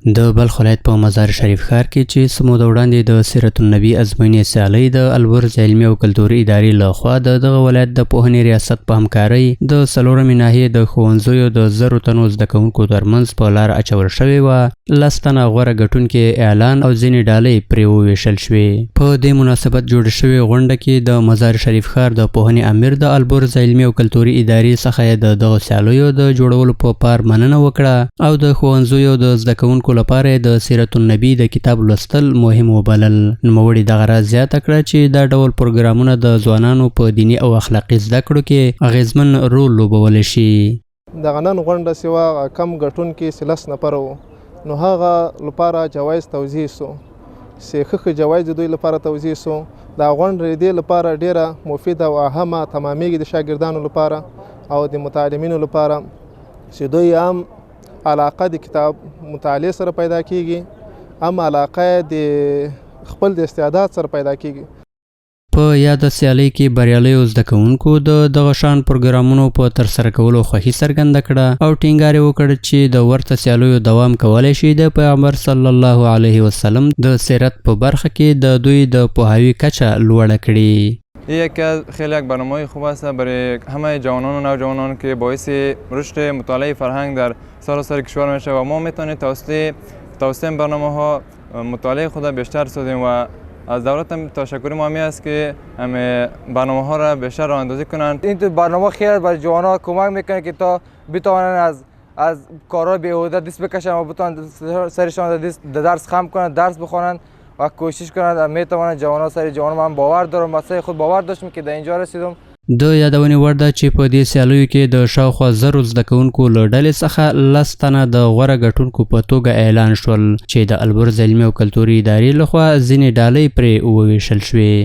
د بلخ ولایت په مزار شریف ښار کې چې څه موده وړاندې د سیرت النبي ازموینې سیالۍ د البرز علمي او کلتوري ادارې لخوا د دغه ولایت د پوهنې ریاست په همکارۍ د څلورمې ناحیې د ښوونځیو د 1000 تنو زده کوونکو ترمنځ په لار اچول شوې وه. 10 تنه غوره ګټونکي اعلان او ځینې ډالۍ پرې وویشل شوې. په دې مناسبت جوړه شوې غونډه کې د مزار شریف ښار د پوهنې امیر د البرز علمي او کلتوري ادارې څخه د دغه سیالیو د جوړولو په پار مننه وکړه او د ښوونځیو د زده کوونکو لپاره د سیرت النبي د کتاب لوستل مهم وبلل. نوموړي دغه راز زیاته کړه چې دا ډول پروګرامونه د ځوانانو په دیني او اخلاقي زده کړو کې اغیزمن رول لوبولی شي. دغه نن غونډه سوه کم ګټونکي 10 نفره وو، نو هغه لپاره جوایز توزیع سو، ښه جوایز دوی لپاره توزیع سو. دا غونډه دې لپاره ډیره مفیده او اهمه تمامیږي د شاګردانو لپاره او د متعلمینو لپاره چې دوی هم علاقه د کتاب مطالعې سره پیدا کیږي، هم علاقه د خپل د استعداد سره پیدا کیږي. په یاده سیالۍ کې بریالیو زده کوونکو د دغه شان پروګرامونو په ترسره کولو خوښي څرګنده کړه او ټینګار یې وکړ چې د ورته سیالیو دوام کولی شي د پیغمبر صلی الله علیه وسلم د سیرت په برخه کې د دوی د پوهاوی کچه لوړه کړي. یکی از خیلی یک برنامه خوب است برای همه جوانان و نوجوانان که باعث رشد مطالعه فرهنگ در سراسر کشور میشه و ما میتونیم توسط این برنامه ها مطالعه خود بیشتر سازیم و از دولت هم تشکر ما است که همه برنامه ها را بیشتر راهاندازی کنند. این برنامه خیلی برای جوانان کمک میکنه که تا بتوانند از کارهای بیهوده دست بکشند و بتوانند سرشان درس خم کنند، درس بخوانند و کوشش کنند. میتوانند جوانان سری جوانان من باور دارم، مثلا خود باور داشتم که در اینجا رسیدم. د یادونې وړ ده چې په دې سیالیو کې د شاوخوا 1000 زده کوونکو له ډلې څخه 10 تنه د غوره ګټونکو په توګه اعلان شول چې د البرز علمي او کلتوري ادارې لخوا ځینې ډالۍ پرې وویشل شوې.